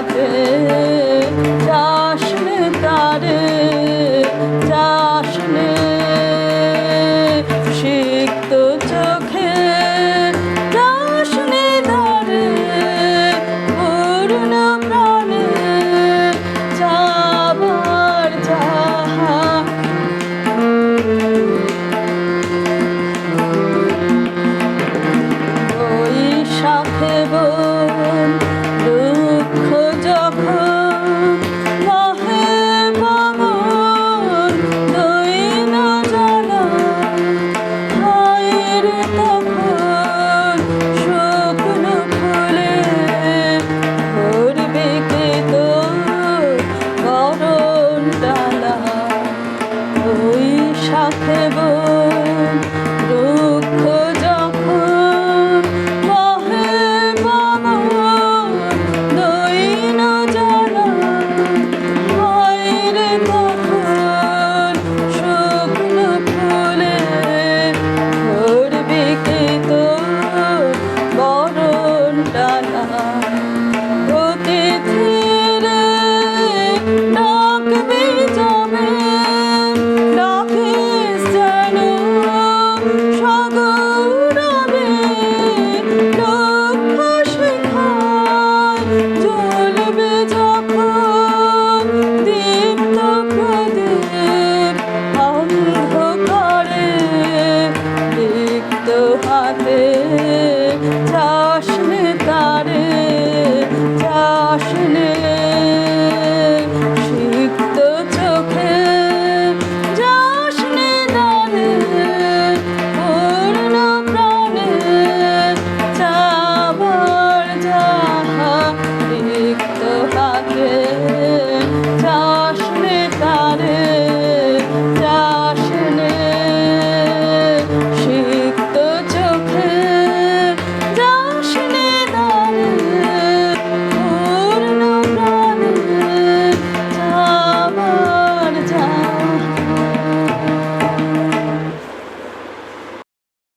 হাতে যাসনে তারে যাসনে সিক্ত চোখে যাসনে তারে পূর্ণ প্রাণে যাবার যাহা ওই সাথে বোন দুঃখ যখন মহে ভবন দৈন জ্বালা হায়ের তখন শুকনো ফুলে ধরবে কে তো করণ ডালা ওই সাথে বোন দুঃখ যখন মহে ভবন দৈন জ্বালা হায়রে তখন শুকনো ফুলে ধরবে কে তোর বরণ ডালা অতিথিরে ডাকবে যাবে ডাকিস যেন সগৌরবে লক্ষ্য শিখায় জ্বলবে যখন দীপ্ত প্রদীপ অন্ধকারে রিক্ত হাতে যাসনে তারে যাসনে সিক্ত চোখে যাসনে তারে পূর্ণ প্রাণে যাবার যা